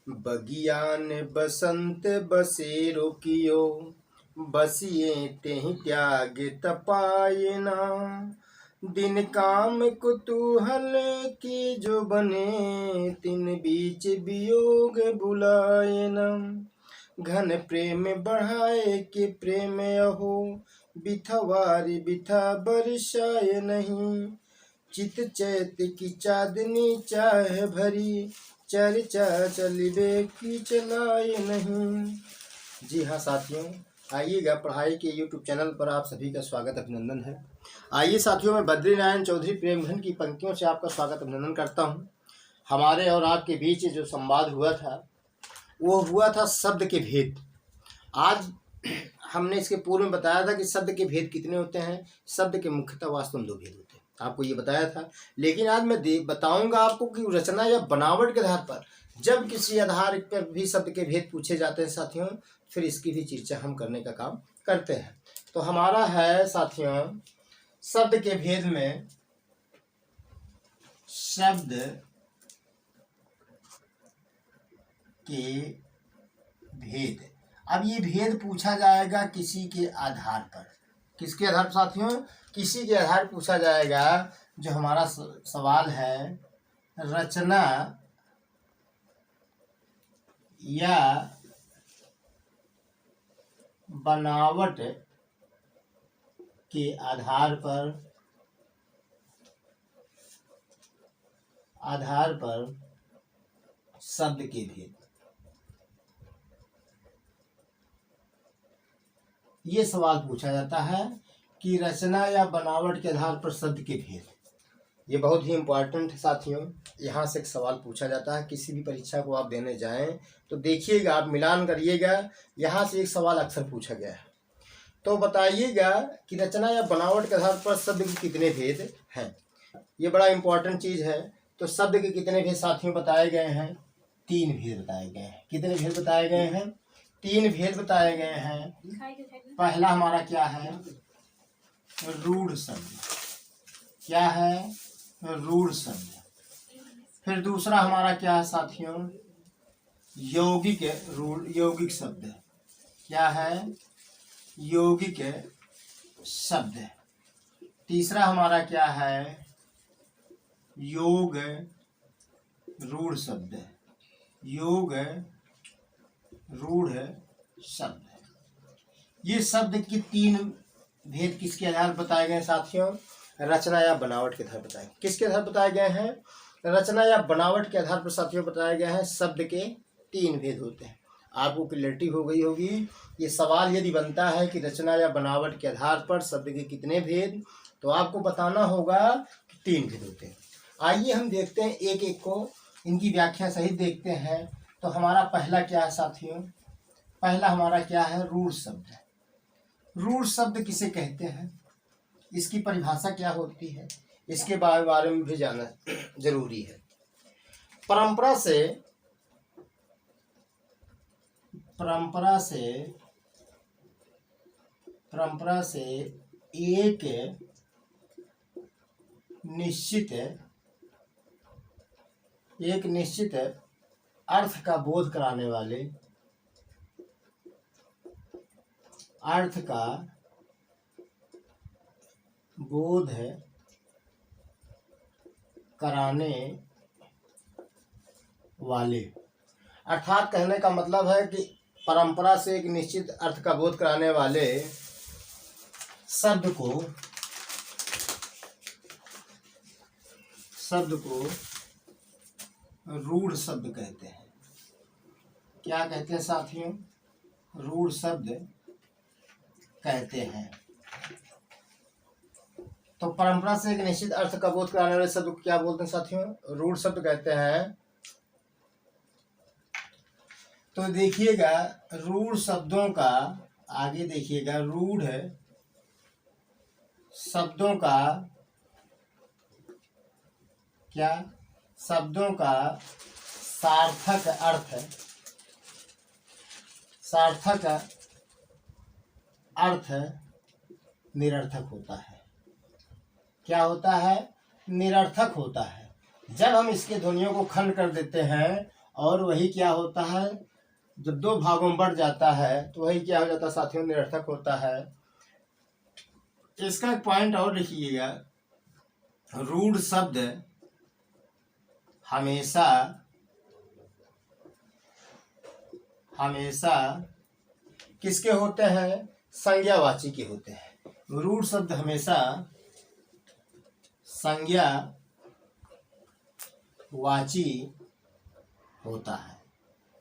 बगियान बसंत बसेरो कियो, बसिए तेहि त्याग तपाए ना। दिन काम कुतूहल की जो बने, तिन बीच वियोग बुलाए न। घन प्रेम बढ़ाए कि प्रेम अहो, बिथवारी बिथा बरसाए नहीं। चित चैत की चांदनी चाह भरी, चर्चा चलिबे की चलाए नहीं। जी हाँ साथियों, आइएगा पढ़ाई के यूट्यूब चैनल पर आप सभी का स्वागत अभिनंदन है। आइए साथियों, मैं बद्रीनारायण चौधरी प्रेमघन की पंक्तियों से आपका स्वागत अभिनंदन करता हूँ। हमारे और आपके बीच जो संवाद हुआ था वो हुआ था शब्द के भेद। आज हमने इसके पूर्व में बताया था कि शब्द के भेद कितने होते हैं। शब्द के मुख्यतः वास्तव में दो भेद होते हैं, आपको ये बताया था। लेकिन आज मैं बताऊंगा आपको कि रचना या बनावट के आधार पर जब किसी आधार पर भी शब्द के भेद पूछे जाते हैं साथियों, फिर इसकी भी चर्चा हम करने का काम करते हैं। तो हमारा है साथियों शब्द के भेद में शब्द के भेद। अब ये भेद पूछा जाएगा किसी के आधार पर। किसके आधार पर साथियों? किसी के आधार पर पूछा जाएगा। जो हमारा सवाल है, रचना या बनावट के आधार पर शब्द के भेद। ये सवाल पूछा जाता है कि रचना या बनावट के आधार पर शब्द के भेद। ये बहुत ही इम्पोर्टेंट है साथियों। यहाँ से एक सवाल पूछा जाता है, किसी भी परीक्षा को आप देने जाएं तो देखिएगा, आप मिलान करिएगा। यहाँ से एक सवाल अक्सर पूछा गया है, तो बताइएगा कि रचना या बनावट के आधार पर शब्द के कितने भेद हैं। ये बड़ा इम्पोर्टेंट चीज़ है। तो शब्द के कितने भेद साथियों बताए गए हैं? 3 भेद बताए गए हैं। कितने भेद बताए गए हैं? 3 भेद बताए गए हैं। पहला हमारा क्या है? रूढ़ शब्द। क्या है? रूढ़ शब्द। फिर दूसरा हमारा क्या है साथियों? यौगिक शब्द। क्या है? यौगिक शब्द। तीसरा हमारा क्या है? योग रूढ़ शब्द। योग रूढ़ शब्द। ये शब्द की 3 भेद किसके आधार पर बताए गए साथियों? रचना या बनावट के आधार पर बताए। किसके आधार पर बताए गए हैं? रचना या बनावट के आधार पर साथियों बताए गए हैं। शब्द के 3 भेद होते हैं। आपको क्लियरिटी हो गई होगी। ये सवाल यदि बनता है कि रचना या बनावट के आधार पर शब्द के कितने भेद, तो आपको बताना होगा कि 3 भेद होते हैं। आइए हम देखते हैं एक एक को, इनकी व्याख्या सहित देखते हैं। तो हमारा पहला क्या है साथियों? पहला हमारा क्या है? रूढ़ शब्द। रूढ़ शब्द किसे कहते हैं? इसकी परिभाषा क्या होती है, इसके बारे में भी जानना जरूरी है। परंपरा से एक निश्चित अर्थ का बोध कराने वाले, अर्थ का बोध कराने वाले। अर्थात कहने का मतलब है कि परंपरा से एक निश्चित अर्थ का बोध कराने वाले शब्द को रूढ़ शब्द कहते हैं। क्या कहते हैं साथियों? रूढ़ शब्द कहते हैं। तो परंपरा से एक निश्चित अर्थ का बोध कराने वाले शब्द को क्या बोलते हैं साथियों? रूढ़ शब्द कहते हैं। तो देखिएगा, रूढ़ शब्दों का, आगे देखिएगा, रूढ़ शब्दों का क्या? शब्दों का सार्थक अर्थ निरर्थक होता है। क्या होता है? निरर्थक होता है। जब हम इसके ध्वनियों को खंड कर देते हैं और वही क्या होता है, जब दो भागों में बढ़ जाता है तो वही क्या हो जाता है साथियों, निरर्थक होता है। इसका एक पॉइंट और लिखिएगा, रूढ़ शब्द हमेशा हमेशा किसके होते हैं, संज्ञावाची के होते हैं। रूढ़ शब्द हमेशा संज्ञावाची होता है।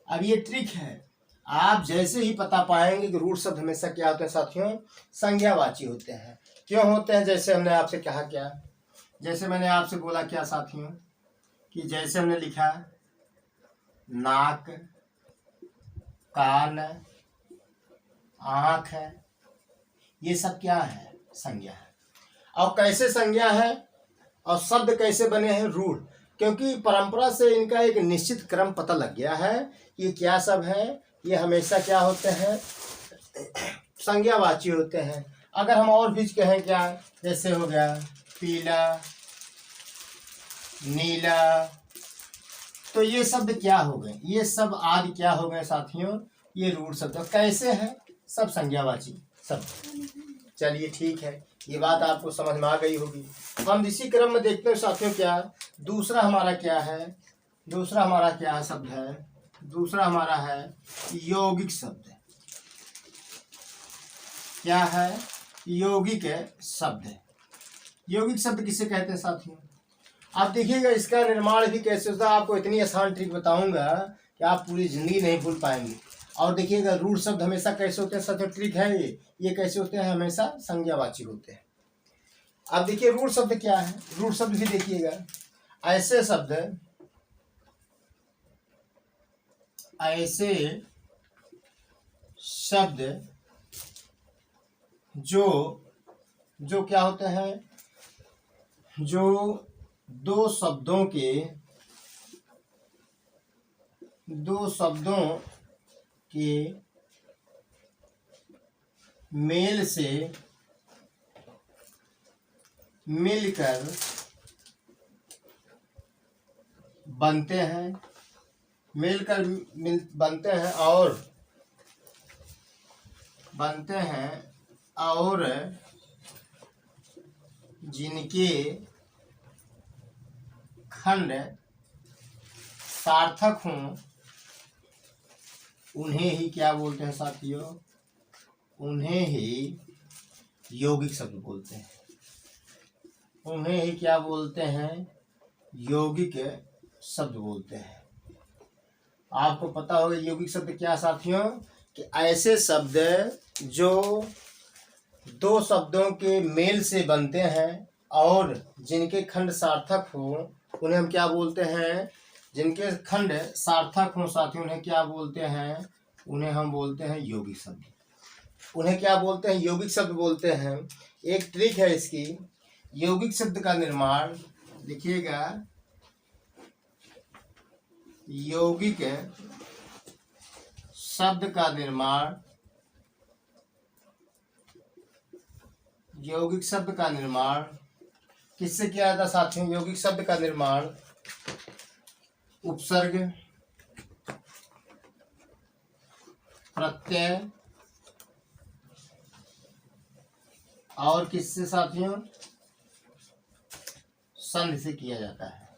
अब ये ट्रिक है, आप जैसे ही पता पाएंगे कि रूढ़ शब्द हमेशा क्या होते हैं साथियों, संज्ञावाची होते हैं। क्यों होते हैं, जैसे हमने आपसे कहा क्या, जैसे मैंने आपसे बोला क्या साथियों, कि जैसे हमने लिखा नाक, कान, आँख, ये सब क्या है, संज्ञा है। और कैसे संज्ञा है और शब्द कैसे बने हैं, रूढ़, क्योंकि परंपरा से इनका एक निश्चित क्रम पता लग गया है। ये क्या सब है, ये हमेशा क्या होते हैं, संज्ञावाची होते हैं। अगर हम और भी कहें क्या, जैसे हो गया पीला, नीला, तो ये शब्द क्या हो गए, ये सब आदि क्या हो गए साथियों, ये रूढ़ शब्द कैसे हैं, सब संज्ञावाची शब्द। चलिए ठीक है, ये बात आपको समझ में आ गई होगी। हम इसी क्रम में देखते हैं साथियों, क्या दूसरा हमारा क्या है, दूसरा हमारा क्या शब्द है, दूसरा हमारा है यौगिक शब्द। क्या है, यौगिक शब्द। यौगिक शब्द किसे कहते हैं साथियों, आप देखिएगा इसका निर्माण भी कैसे होता है। आपको इतनी आसान ट्रिक बताऊंगा कि आप पूरी जिंदगी नहीं भूल पाएंगे। और देखिएगा रूढ़ शब्द हमेशा कैसे होते हैं साथियों, ट्रिक है ये कैसे होते हैं, हमेशा संज्ञावाची होते हैं। अब देखिए रूढ़ शब्द क्या है, रूढ़ शब्द भी देखिएगा, ऐसे शब्द जो क्या होते हैं, जो दो शब्दों के मेल से मिलकर बनते हैं, और जिनके खंड सार्थक हों उन्हें ही क्या बोलते हैं साथियों, उन्हें ही यौगिक शब्द बोलते हैं। उन्हें ही क्या बोलते हैं, यौगिक शब्द बोलते हैं। आपको पता होगा यौगिक शब्द क्या साथियों, कि ऐसे शब्द जो दो शब्दों के मेल से बनते हैं और जिनके खंड सार्थक हो उन्हें हम क्या बोलते हैं, जिनके खंड सार्थक हो साथियों उन्हें क्या बोलते हैं, उन्हें हम बोलते हैं यौगिक शब्द। उन्हें क्या बोलते हैं, यौगिक शब्द बोलते हैं। एक ट्रिक है इसकी, यौगिक शब्द का निर्माण लिखिएगा, यौगिक शब्द का निर्माण, यौगिक शब्द का निर्माण किससे किया जाता साथियों, यौगिक शब्द का निर्माण उपसर्ग, प्रत्यय और किससे साथियों, संधि से किया जाता है।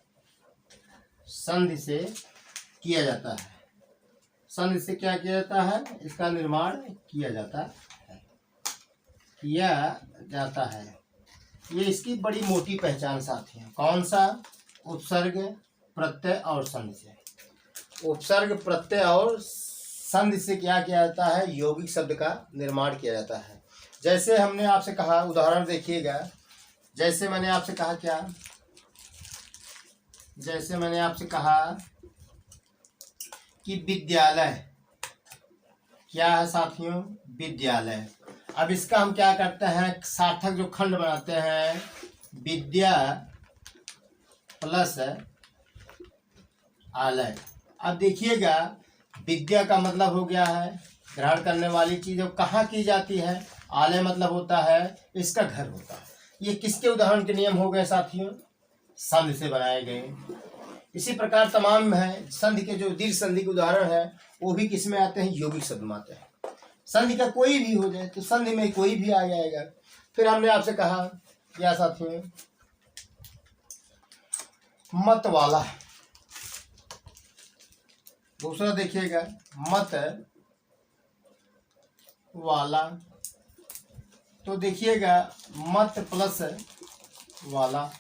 संधि से किया जाता है, संधि से क्या किया जाता है, इसका निर्माण किया जाता है। ये इसकी बड़ी मोटी पहचान साथियों, कौन सा, उपसर्ग, प्रत्यय और संधि से। उपसर्ग, प्रत्यय और संधि से क्या किया जाता है, यौगिक शब्द का निर्माण किया जाता है। जैसे हमने आपसे कहा, उदाहरण देखिएगा, जैसे मैंने आपसे कहा क्या, जैसे मैंने आपसे कहा कि विद्यालय, क्या है साथियों, विद्यालय। अब इसका हम क्या करते हैं, सार्थक जो खंड बनाते हैं, विद्या प्लस आलय। अब देखिएगा विद्या का मतलब हो गया है ग्रहण करने वाली चीज, और कहाँ की जाती है, आलय मतलब होता है इसका घर होता है। ये किसके उदाहरण के नियम हो गए साथियों, संधि से बनाए गए। इसी प्रकार तमाम है संधि के जो दीर्घ संधि के उदाहरण है वो भी किस में आते हैं, यौगिक शब्द में आते हैं। संधि का कोई भी हो जाए तो संधि में कोई भी आ जाएगा। फिर हमने आपसे कहा क्या साथियों, मत वाला। दूसरा देखिएगा मत वाला, तो देखिएगा मत प्लस वाला,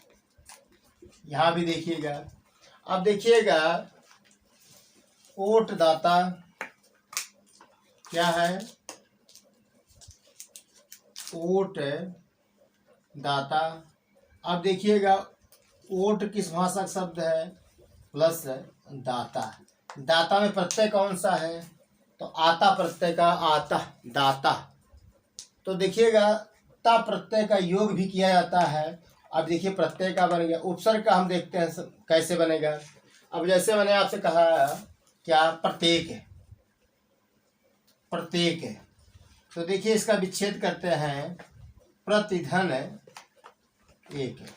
यहां भी देखिएगा। अब देखिएगा ओट दाता क्या है, ओट दाता। अब देखिएगा ओट किस भाषा का शब्द है, प्लस दाता। दाता में प्रत्यय कौन सा है, तो आता प्रत्यय का आता, दाता। तो देखिएगा ता प्रत्यय का योग भी किया जाता है। अब देखिए प्रत्यय का बन गया, उपसर्ग का हम देखते हैं कैसे बनेगा। अब जैसे मैंने आपसे कहा क्या, प्रत्येक है, प्रत्येक है, तो देखिए इसका विच्छेद करते हैं, प्रतिधन एक है।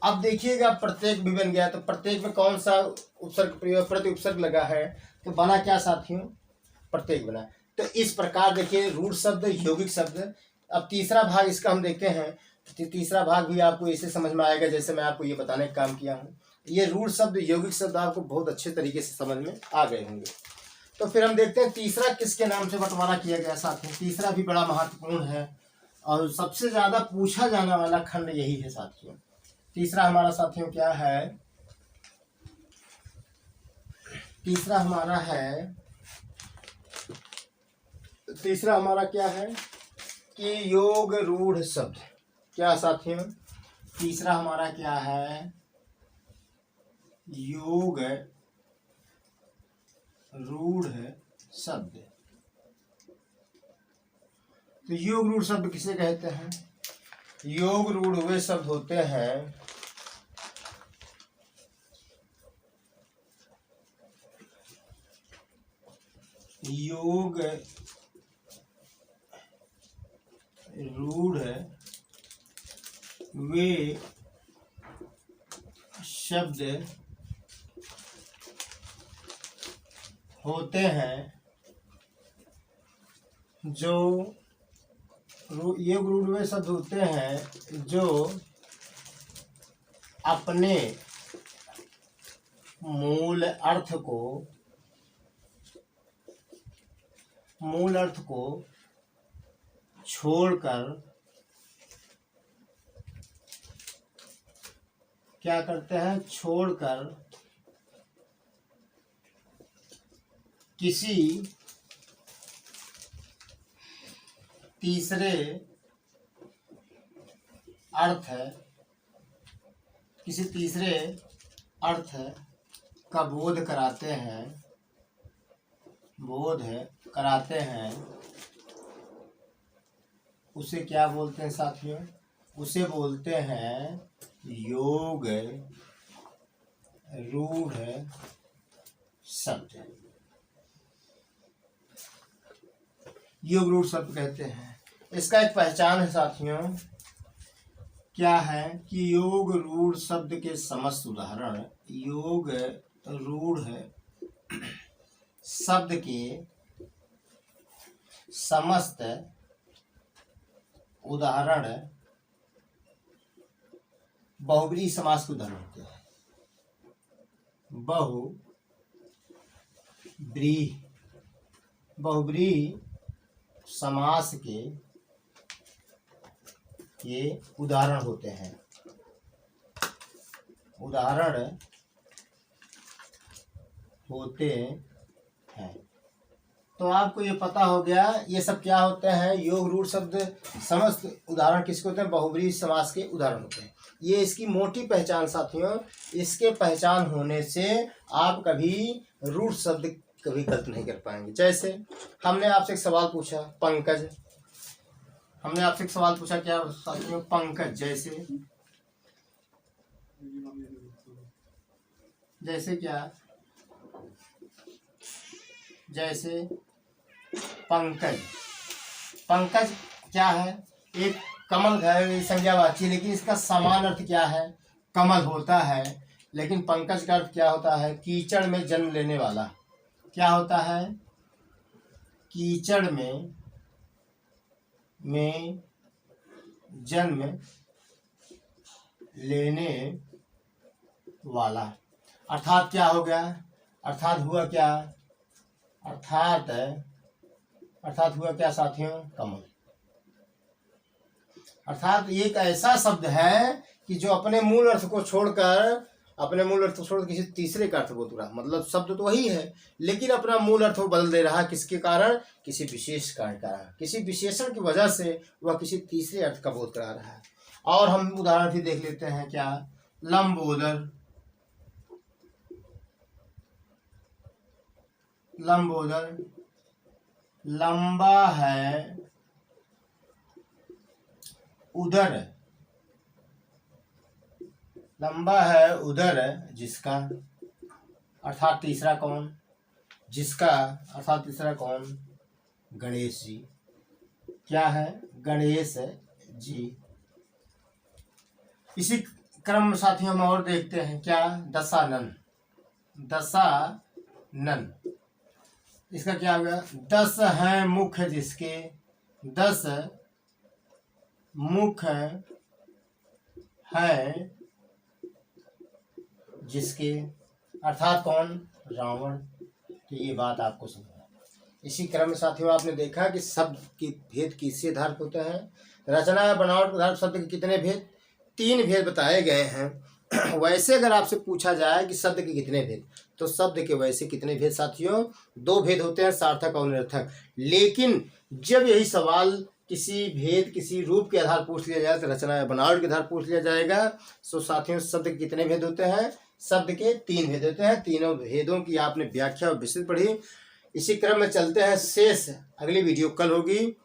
अब देखिएगा प्रत्येक भी बन गया, तो प्रत्येक में कौन सा उपसर्ग प्रयोग, प्रति उपसर्ग लगा है, तो बना क्या साथियों, प्रत्येक बना। तो इस प्रकार देखिए रूढ़ शब्द, यौगिक शब्द। अब तीसरा भाग इसका हम देखते हैं, तो तीसरा भाग भी आपको इसे समझ में आएगा जैसे मैं आपको ये बताने का काम किया हूँ। ये रूढ़ शब्द, यौगिक शब्द आपको बहुत अच्छे तरीके से समझ में आ गए होंगे। तो फिर हम देखते हैं तीसरा किसके नाम से बंटवारा किया गया साथियों। तीसरा भी बड़ा महत्वपूर्ण है और सबसे ज्यादा पूछा जाने वाला खंड यही है साथियों। तीसरा हमारा साथियों क्या है, तीसरा हमारा क्या है कि योग रूढ़ शब्द। क्या साथियों, तीसरा हमारा क्या है, योग रूढ़ शब्द। तो योग रूढ़ शब्द किसे कहते हैं, योग रूढ़ वे शब्द होते हैं योग रूढ़ वे शब्द होते हैं जो योग रूढ़ वे शब्द होते हैं जो अपने मूल अर्थ को छोड़कर क्या करते हैं, छोड़कर किसी तीसरे अर्थ का बोध कराते हैं, उसे क्या बोलते हैं साथियों, उसे बोलते हैं योग रूढ़ शब्द। योग रूढ़ शब्द कहते हैं। इसका एक पहचान है साथियों, क्या है कि योग रूढ़ शब्द के समस्त उदाहरण, योग रूढ़ शब्द के समस्त उदाहरण बहुब्रीहि समास के उदाहरण होते हैं। बहुब्रीहि समास के ये उदाहरण होते हैं, तो आपको ये पता हो गया ये सब क्या होते हैं, योग रूढ़ शब्द समस्त उदाहरण किसके होते हैं, बहुब्रीहि समास के उदाहरण होते हैं। ये इसकी मोटी पहचान साथियों। इसके पहचान होने से आप कभी रूढ़ शब्द कभी गलत नहीं कर पाएंगे। जैसे हमने आपसे एक सवाल पूछा पंकज, हमने आपसे एक सवाल पूछा क्या साथियों, पंकज। जैसे क्या, जैसे पंकज। पंकज क्या है, एक कमल है, संज्ञावाची, लेकिन इसका समान अर्थ क्या है, कमल होता है। लेकिन पंकज का अर्थ क्या होता है? कीचड़ में जन्म लेने वाला। क्या होता है? कीचड़ में जन्म लेने वाला। अर्थात क्या हो गया? अर्थात हुआ क्या? अर्थात हुआ क्या साथियों? कमल। अर्थात एक ऐसा शब्द है कि जो अपने मूल अर्थ को छोड़कर किसी तीसरे का अर्थ बोल रहा। मतलब शब्द तो वही है, लेकिन अपना मूल अर्थ वो बदल दे रहा है। किसके कारण? किसी विशेष कारण के कारण, किसी विशेषण की वजह से वह किसी तीसरे अर्थ का बोध करा रहा है। और हम उदाहरण भी देख लेते हैं। क्या? लंबोदर। लंबा है उदर। लंबा है उदर जिसका। अर्थात तीसरा कौन? जिसका। अर्थात तीसरा कौन? गणेश जी। क्या है? गणेश जी। इसी क्रम में साथियों हम और देखते हैं। क्या? दशानन। इसका क्या हो गया? 10 है मुख जिसके। 10 मुख है जिसके। अर्थात कौन? रावण। तो ये बात आपको समझना। इसी क्रम में साथियों आपने देखा कि शब्द के भेद किससे आधार होते हैं? रचना या बनावट के आधार शब्द के कितने भेद? 3 भेद बताए गए हैं। वैसे अगर आपसे पूछा जाए कि शब्द के कितने भेद, तो शब्द के वैसे कितने भेद साथियों? 2 भेद होते हैं, सार्थक और निरर्थक। लेकिन जब यही सवाल किसी भेद, किसी रूप के आधार पूछ लिया जाए, तो रचना या बनावट के आधार पूछ लिया जाएगा। तो साथियों शब्द के कितने भेद होते हैं? शब्द के 3 भेद होते हैं। तीनों भेदों की आपने व्याख्या और विस्तृत पढ़ी। इसी क्रम में चलते हैं। शेष अगली वीडियो कल होगी।